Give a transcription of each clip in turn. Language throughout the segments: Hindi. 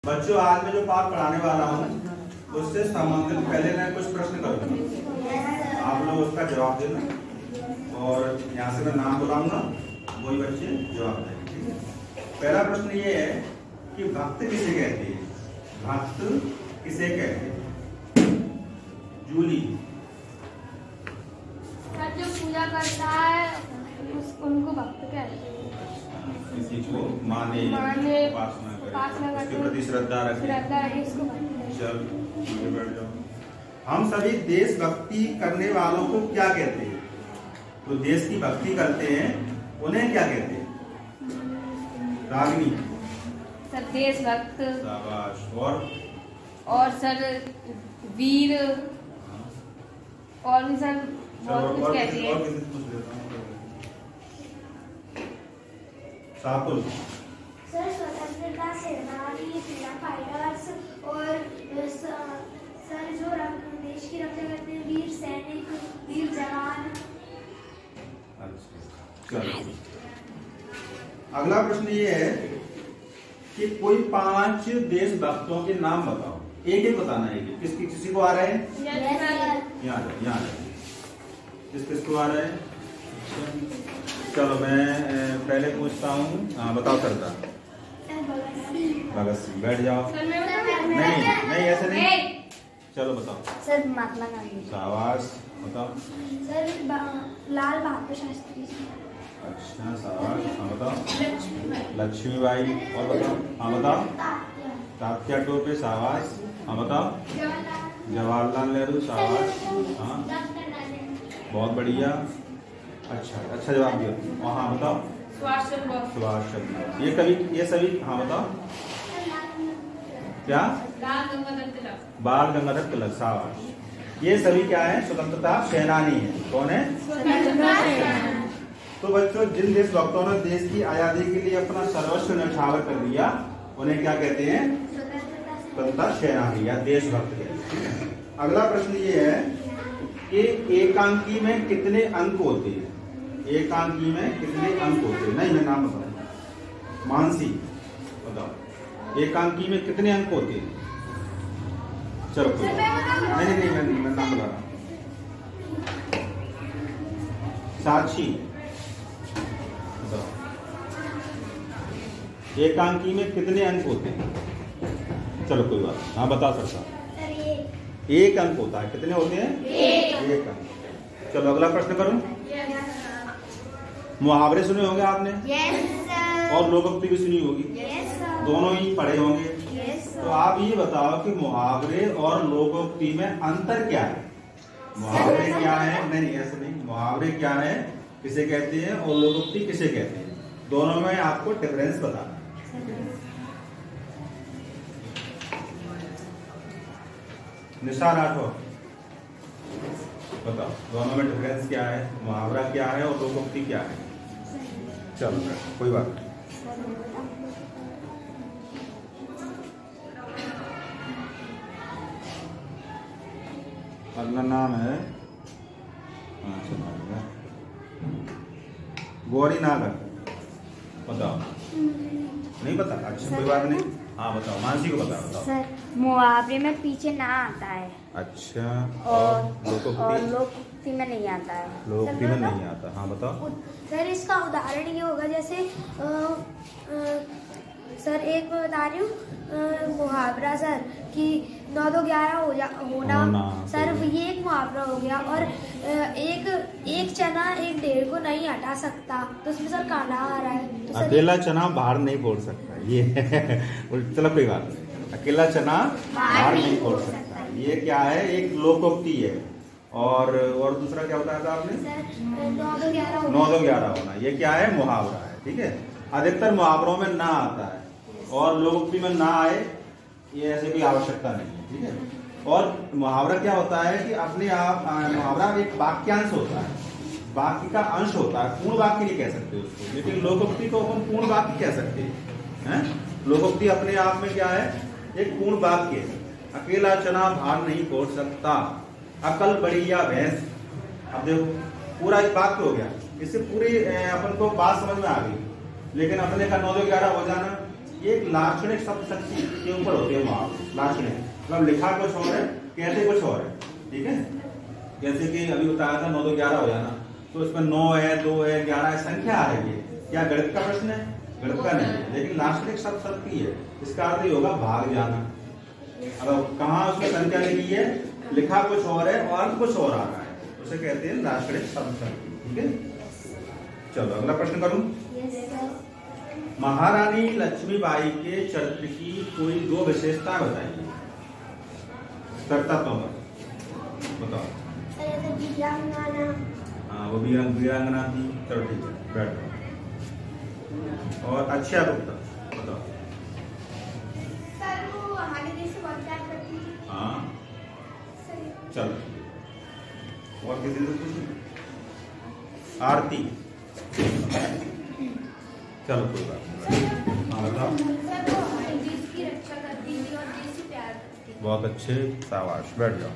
बच्चों, आज मैं जो पाठ पढ़ाने वाला हूँ उससे संबंधित पहले मैं कुछ प्रश्न करूँगा, आप लोग उसका जवाब देना और यहाँ से मैं नाम बुलाऊंगा, वही बच्चे जवाब देंगे। पहला प्रश्न ये है कि भक्त किसे कहते हैं? भक्त किसे कहते हैं? जूली। जो पूजा करता है उनको भक्त कहते हैं। किसी को माने उपासना करे, उसके प्रति श्रद्धा रखे, उसको भक्त कहते हैं। चल बैठ जाओ। हम सभी देशभक्ति करने वालों को क्या कहते हैं? तो देश की भक्ति करते हैं उन्हें क्या कहते हैं? रागिनी। सर देशभक्त। शाबाश। और सर वीर और भी सर बहुत कुछ कहते हैं। साकुल। सर स्वतंत्रता सेनानी, फ्रीडम फाइटर्स और सर जो देश की रक्षा करते हैं, वीर सैनिक, वीर जवान। अच्छा, चलो अगला प्रश्न ये है कि कोई 5 देशभक्तों के नाम बताओ। एक एक बताना है। किसी को आ रहा है? यहाँ किसको आ रहा है? चलो मैं पहले पूछता हूँ। हाँ बताओ सरदार। भगत सिंह। बैठ जाओ। नहीं ऐसे नहीं। चलो बताओ। सर महात्मा गांधी। शाबाश। बताओ। सर लाल बहादुर शास्त्री। अच्छा शाबाश। हाँ बताओ। लक्ष्मीबाई। और बताओ। हाँ बताओ। तात्या टोपे। शाबाश। हाँ बताओ। जवाहरलाल नेहरू। शाबाश। हाँ बहुत बढ़िया। अच्छा जवाब दिया। हाँ बताओ। सुभाष चंद्र। ये सभी हाँ बताओ। क्या? बाल गंगाधर तिलक। शाबाश। ये सभी क्या है? स्वतंत्रता सेनानी है। कौन है? तो बच्चों, जिन देशभक्तों ने देश की आजादी के लिए अपना सर्वस्व न्यौछावर कर दिया उन्हें क्या कहते हैं? स्वतंत्रता सेनानी या देशभक्त कहते हैं। अगला प्रश्न ये है कि एकांकी में कितने अंक होते हैं? एकांकी में कितने अंक होते हैं? नहीं मैं नाम बताऊं। मानसी बताओ। एकांकी में कितने अंक होते हैं? चलो नहीं मैं नाम बता रहा हूं। साक्षी बताओ। एकांकी में कितने अंक होते हैं? चलो कोई बात। हाँ बता सकता। एक अंक होता है। कितने होते हैं? एक अंक। चलो अगला प्रश्न करूं। मुहावरे सुने होंगे आपने? और लोकोक्ति भी सुनी होगी। दोनों ही पढ़े होंगे। तो आप ये बताओ कि मुहावरे और लोकोक्ति में अंतर क्या है? मुहावरे क्या है? नहीं ऐसे नहीं। मुहावरे क्या है, किसे कहते हैं, और लोकोक्ति किसे कहते हैं? दोनों में आपको डिफरेंस बताना। निशा राठौर बताओ, दोनों में डिफरेंस क्या है? मुहावरा क्या है और लोकोक्ति क्या है? चलो कोई बात नहीं। अगला नाम है गौरी नागर। बताओ। नहीं पता? अच्छा कोई बात नहीं। हाँ बताओ। मानसी को बताओ। सर मुहावरे में पीछे ना आता है। अच्छा। और लोकोक्ति में नहीं आता है। लोकोक्ति में नहीं आता। हाँ बताओ। सर इसका उदाहरण ये होगा जैसे सर एक मैं बता रही हूँ मुहावरा सर कि 9 2 11 होना। सर ये एक मुहावरा हो गया। और एक चना एक ढेर को नहीं हटा सकता, तो उसमें सर काला आ रहा है। तो अकेला चना बाहर नहीं फोड़ सकता। ये चलो कोई बात नहीं। अकेला चना बाहर नहीं फोड़ सकता, ये क्या है? एक लोकोक्ति है। और दूसरा क्या बताया था आपने? 9 2 11 होना। ये क्या है? मुहावरा है। ठीक है। अधिकतर मुहावरों में ना आता है और लोकोक्ति में ना आए, ये ऐसे कोई आवश्यकता नहीं है। ठीक है। और मुहावरा क्या होता है कि अपने आप मुहावरा एक वाक्यांश होता है, वाक्य का अंश होता है। पूर्ण वाक्य नहीं कह सकते उसको, लेकिन लोकोक्ति को हम पूर्ण वाक्य कह सकते हैं। लोकोक्ति अपने आप में क्या है? एक पूर्ण वाक्य है। अकेला चना बाहर नहीं फोड़ सकता, अकल बड़ी या भैंस। अब देखो पूरा एक वाक्य हो गया, इससे पूरी अपन को बात समझ में आ गई। लेकिन अपने का 9 2 11 हो जाना ये एक लाक्षणिक शब्द शक्ति के ऊपर होती है मुहावरे, लाक्षणिक मतलब लिखा कुछ और है, कहते कुछ और है। ठीक है, जैसे कि अभी बताया था 9 2 11 हो जाना, तो इसमें 9 है, 2 है, 11 है, संख्या है। ये क्या गणित का प्रश्न है? गणित का नहीं है, लेकिन लाक्षणिक शब्द शक्ति है, इसका अर्थ ये होगा भाग जाना। अब कहाँ उसमें संख्या लिखी है, लिखा कुछ और है और अर्थ कुछ और आ रहा है, उसे कहते हैं लाक्षणिक शब्द शक्ति। ठीक है, चलो अगला प्रश्न करूं। महारानी लक्ष्मीबाई के चरित्र की कोई 2 विशेषता बताइए। करता तो बताओ। हाँ, वो वीरांगना थी। चलो ठीक है, बैठो। और अच्छा गुप्ता बताओ। सर वो हमारे देश से बहुत प्यार करती थी। हाँ चलो, और किसी से पूछो। आरती, चलो कोई बात नहीं। हाँ बताओ। सर वो हमारे देश की रक्षा करती थी और देश से प्यार करती थी। बहुत अच्छे, शाबाश, बैठ जाओ।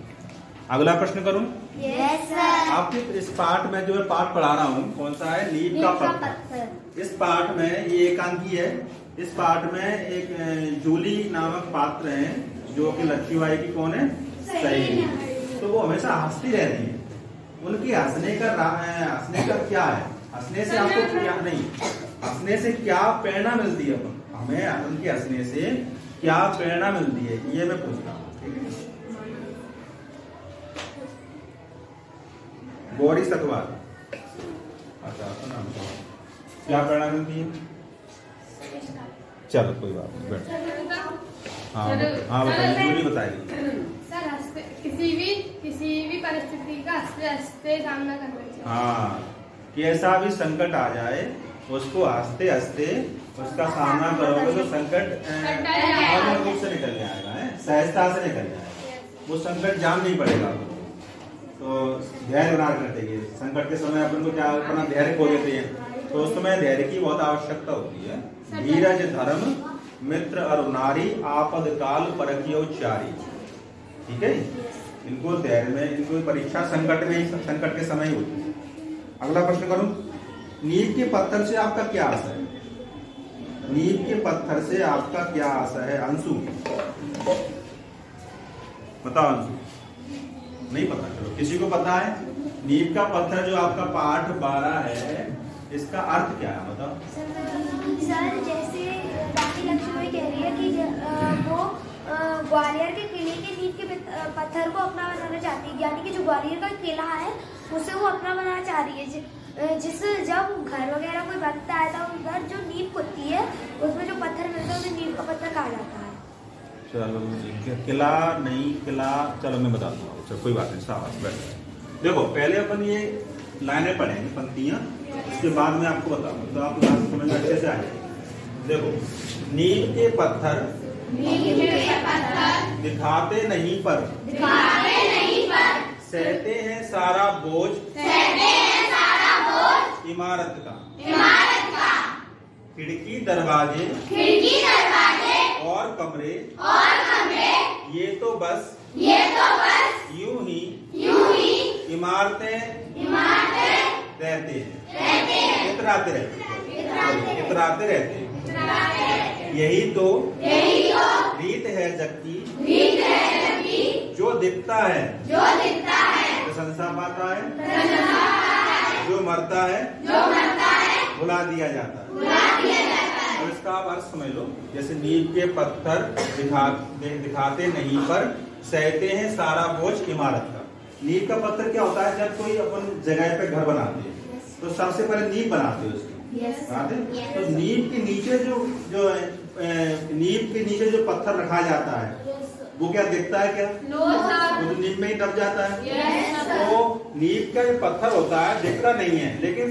अगला प्रश्न करूं। Yes sir. आपके इस पाठ में जो है पाठ पढ़ा रहा हूँ, कौन सा है? नीम का पत्थर। इस पाठ में ये एकांकी है। इस पाठ में एक जूली नामक पात्र है जो कि लक्ष्मीबाई की कौन है? सहेली। तो वो हमेशा हंसती रहती है। उनकी हंसने का क्या है? हंसने से आपको क्या नहीं, हंसने से क्या प्रेरणा मिलती है? हमें उनके हंसने से क्या प्रेरणा मिलती है, ये मैं पूछ रहा हूँ। गौरी सकवार, अच्छा नाम क्या प्रेरणा मिलती है? चलो कोई बात नहीं, बैठ। हाँ हाँ बताइए, जूली बताइए। सर हंसते किसी भी परिस्थिति का हंसते हंसते सामना करना चाहिए। हाँ, कि ऐसा भी संकट आ जाए उसको हंसते हंसते उसका सामना करोगे तो संकट रूप से निकल जाएगा, सहजता से निकल जाएगा, वो संकट जान नहीं पड़ेगा। तो धैर्य बना रखना चाहिए। संकट के समय अपन को क्या अपना धैर्य खो देते हैं, तो उस समय धैर्य की बहुत आवश्यकता होती है। धीरज धर्म मित्र और नारी आपद काल परखियो चारी। ठीक है, इनको धैर्य में, इनको परीक्षा संकट में ही, संकट के समय ही होती है। अगला प्रश्न करूं। नींव के पत्थर से आपका क्या आशा है? नींव के पत्थर से आपका क्या आशा है? अंशु बताओ। अंशु नहीं पता, चलो किसी को पता है? नींव का पत्थर जो आपका पाठ 12 है, इसका अर्थ क्या है बताओ। सर जैसे रानी लक्ष्मी कह रही है कि वो ग्वालियर के किले के नींव के पत्थर को अपना बनाना चाहती है, यानी कि जो ग्वालियर का किला है उसे वो अपना बनाना चाह रही है। जिस जब घर वगैरह कोई बनता है तो उधर जो नींव होती है उसमें जो पत्थर मिलता है उसे नींव का पत्थर कहा जाता है। चलो किला नहीं, किला चलो मैं बता दूंगा। चलो कोई बात नहीं, शाबाश, बैठ। देखो पहले अपन ये लाइनें पढ़ेंगे, पंक्तियां, उसके बाद में आपको बताऊंगा, तो आप समझ अच्छे से आएंगे। देखो, नींव के पत्थर दिखाते नहीं पर सहते हैं सारा बोझ इमारत का। खिड़की दरवाजे और कमरे ये तो बस यूं ही इमारतें रहते हैं, इतराते रहते हैं। यही तो रीत है जग की, जो दिखता है प्रशंसा पाता है, जो मरता है भुला दिया जाता है। और इसका आप अर्थ समझ लो, जैसे नींव के पत्थर दिखाते नहीं पर सहते हैं सारा बोझ इमारत का। नींव का पत्थर क्या होता है? जब कोई अपन जगह पे घर बनाते हैं तो सबसे पहले नींव बनाते हैं उसकी, बनाते हैं। तो नींव के नीचे जो नींव के नीचे जो पत्थर रखा जाता है वो क्या दिखता है? क्या वो तो नींव में ही दब जाता है। तो नींव का जो पत्थर होता है दिखता नहीं है, लेकिन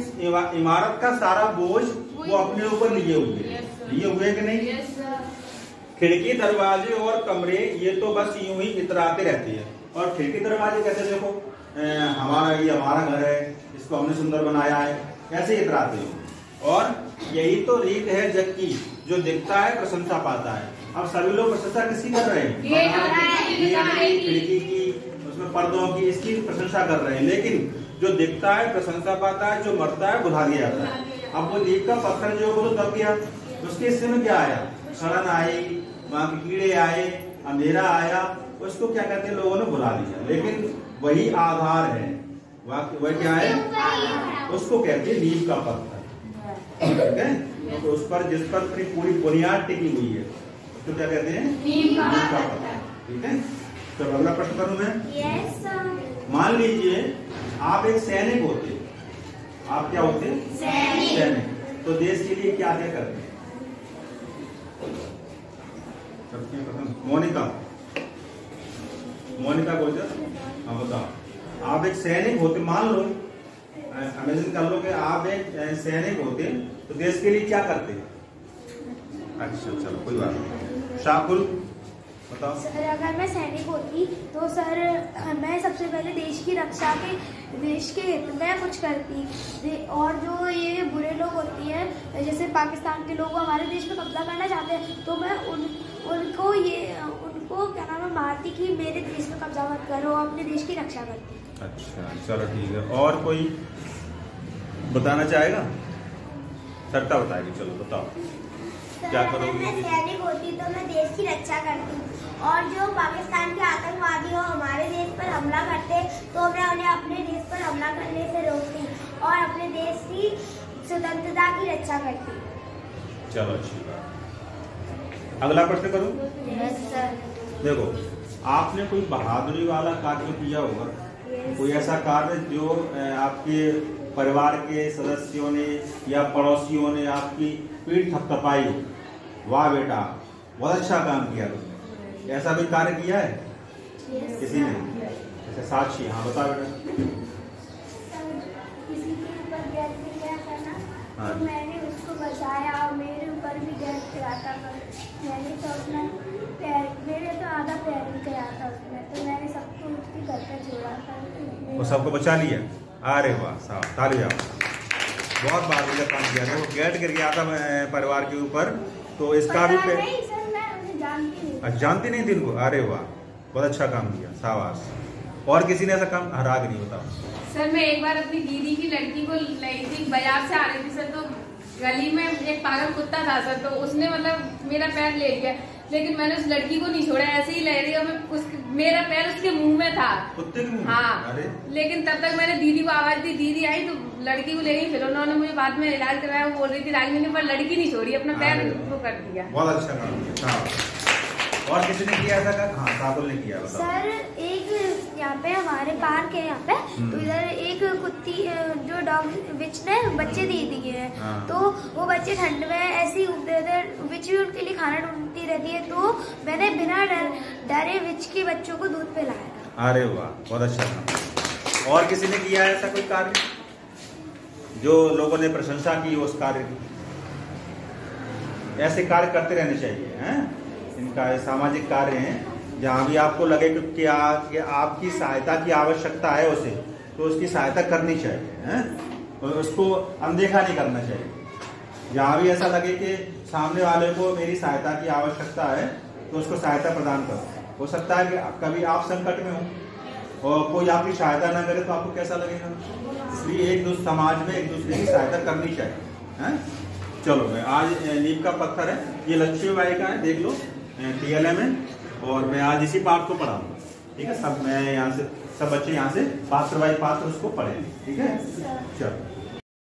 इमारत का सारा बोझ वो अपने ऊपर लिए हुए कि नहीं? खिड़की दरवाजे और कमरे ये तो बस यूं ही इतराते रहती है। और खिड़की दरवाजे कैसे? देखो ये हमारा घर है, इसको हमने सुंदर बनाया है, ऐसे इतराते हो। और यही तो रीत है जग की, जो दिखता है प्रशंसा पाता है। अब सभी लोग प्रशंसा किसकी कर रहे हैं? खिड़की की, उसमें पर्दों की, इसकी प्रशंसा कर रहे हैं। लेकिन जो दिखता है प्रशंसा पाता है, जो मरता है भुला दिया जाता है। अब वो नींव का पत्थर जो वो दब गया, उसके हिस्से में क्या आया? सड़न आई, वहाँ के कीड़े आए, अंधेरा आया, उसको क्या कहते हैं लोगों ने भुला दिया, लेकिन वही आधार है, वह क्या है, उसको कहते हैं नींव का पत्थर। ठीक है, तो उस पर जिस पर पूरी बुनियाद टिकी हुई है उसको क्या कहते हैं, नींव का पत्थर। ठीक है, तो अगला प्रश्न करूं मैं। मान लीजिए आप एक सैनिक होते, आप क्या होते, सैनिक, तो देश के लिए क्या क्या करते? मोनिका गोजर, हाँ बताओ। आप एक सैनिक होते, मान लो, इमेजिन कर लो कि आप एक सैनिक होते तो देश के लिए क्या करते? अच्छा चलो कोई बात नहीं। शाकुल बताओ। सर अगर मैं सैनिक होती तो सर मैं सबसे पहले देश की रक्षा के, देश के हित में कुछ करती। और जो ये बुरे लोग होती हैं जैसे पाकिस्तान के लोग हमारे देश पे कब्जा करना चाहते हैं, तो मैं उनको क्या नाम है मारती कि मेरे देश पे कब्जा मत करो, अपने देश की रक्षा करती। अच्छा चलो ठीक है, और कोई बताना चाहेगा? सरता बताएगी, चलो बताओ क्या करोगी? मैं सैनिक होती तो मैं देश की रक्षा करती, और जो पाकिस्तान के आतंकवादी हो हमारे देश पर हमला करते तो मैं उन्हें अपने देश पर हमला करने से रोकती और अपने देश की स्वतंत्रता की रक्षा करती। चलो अच्छी बात। अगला प्रश्न करूं? Yes sir. देखो, आपने कोई बहादुरी वाला कार्य किया होगा, कोई ऐसा कार्य जो आपके परिवार के सदस्यों ने या पड़ोसियों ने आपकी पीठ थपथपाई, वाह बेटा बहुत अच्छा काम किया तुमने, ऐसा कोई कार्य किया है? किसी ने? अच्छा साक्षी, हाँ बता बेटा। किसी के ऊपर गैस गिरा था ना, हाँ। तो मैंने उसको बचाया और मेरे ऊपर भी गैस गिरा था, मैंने तो अपना पैर, मेरे तो आधा पैर भी गया था उसमें, तो मैंने सबको उसके घर पर छोड़ा था। वो सबको बचा लिया? अरे वाह साहब, ताली जाओ, बहुत बहादुरी का काम किया। वो गेट गिर गया था परिवार के ऊपर, तो इसका भी नहीं सर, मैं उन्हें जानती नहीं। जानती नहीं थी इनको? अरे वाह बहुत अच्छा काम किया, शाबाश। और किसी ने ऐसा काम हरा के नहीं? बताओ। सर मैं एक बार अपनी दीदी की लड़की को लाई थी, बाजार से आ रही थी सर, तो गली में एक पागल कुत्ता था सर, तो उसने मतलब मेरा पैर ले लिया, लेकिन मैंने उस लड़की को नहीं छोड़ा, ऐसे ही ले रही और मेरा पैर उसके मुंह में था, कुत्ते के मुंह? हाँ। अरे लेकिन तब तक मैंने दीदी को आवाज दी, दीदी आई तो लड़की को ले गई, फिर उन्होंने मुझे बाद में इलाज कराया। वो बोल रही थी रागिनी ने, पर लड़की नहीं छोड़ी, अपना पैर वो कर दिया। बहुत अच्छा काम किया। और किसी ने किया ऐसा काम? हाँ शाकुल ने किया। सर एक यहाँ पे हमारे पार्क है यहाँ पे, तो इधर एक कुत्ती जो डॉग विच ने बच्चे दे दिए हैं, तो वो बच्चे ठंड में ऐसे ही घूमते रहते हैं, विच भी उनके लिए खाना ढूंढती रहती है, तो मैंने बिना डरे विच के बच्चों को दूध पिलाया था। अरे वाह बहुत अच्छा काम। और किसी ने किया ऐसा कोई कार्य जो लोगों ने प्रशंसा की उस कार्य की? ऐसे कार्य करते रहने चाहिए हैं, इनका सामाजिक कार्य हैं, जहाँ भी आपको लगे कि आपकी सहायता की आवश्यकता है उसे, तो उसकी सहायता करनी चाहिए हैं, तो उसको अनदेखा नहीं करना चाहिए। जहाँ भी ऐसा लगे कि सामने वाले को मेरी सहायता की आवश्यकता है तो उसको सहायता प्रदान करो। हो सकता है कि कभी आप संकट में हो और कोई आपकी सहायता ना करे तो आपको कैसा लगेगा? इसलिए एक दूसरे समाज में एक दूसरे की सहायता करनी चाहिए हैं। चलो मैं आज नींव का पत्थर है, ये लक्ष्मीबाई का है, देख लो TLM में, और मैं आज इसी पाठ को पढ़ाऊंगा। ठीक है, सब मैं यहाँ से सब बच्चे यहाँ से पात्र बाई पात्र उसको पढ़ेंगे। ठीक है, चलो।